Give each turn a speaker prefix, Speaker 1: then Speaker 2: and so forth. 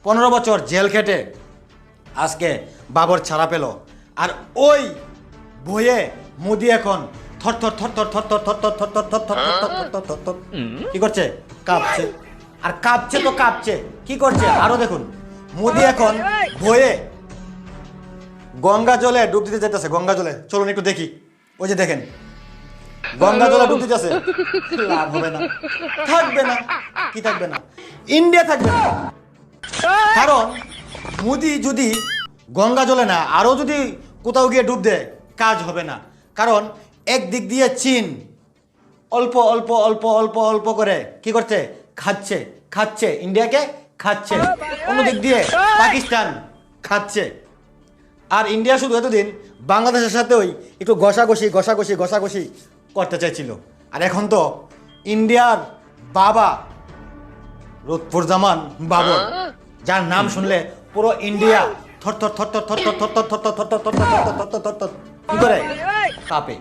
Speaker 1: 15 বছর জেল খেটে আজকে বাবর ছাড়া পেল। আর ওই ভয়ে মোদি এখন থর থর থর থর থর থর থর থর থর থর থর থর থর থর থর থর থর কি করছে? কাঁপছে। আর কাঁপছে তো কাঁপছে, কি করছে আরো দেখুন। মোদি এখন ভয়ে গঙ্গা জলে ডুব দিতে যেতেছে। গঙ্গা জলে চলুন একটু দেখি। ওই যে দেখেন গঙ্গা জলে ডুব দিতেছে। লাভ হবে না, থাকবে না। কি থাকবে না? ইন্ডিয়া থাকবে না। কারণ মোদি যদি গঙ্গা জলে না আরো যদি কোথাও গিয়ে ডুব দেয়, কাজ হবে না। কারণ একদিক দিয়ে চীন অল্প অল্প অল্প অল্প অল্প করে কি করছে? খাচ্ছে খাচ্ছে, ইন্ডিয়াকে খাচ্ছে। অন্যদিক দিয়ে পাকিস্তান খাচ্ছে। আর ইন্ডিয়া শুধু এতদিন বাংলাদেশের সাথে ওই একটু ঘষাঘষি ঘষাঘষি ঘষাঘষি করতে চাইছিল। আর এখন তো ইন্ডিয়ার বাবা লুৎফুজ্জামান বাবর, যার নাম শুনলে পুরো ইন্ডিয়া থর থর থর থর থর থর থর থর থর থর থর থর থর থর থর থর থর থর কি করে? কাঁপে।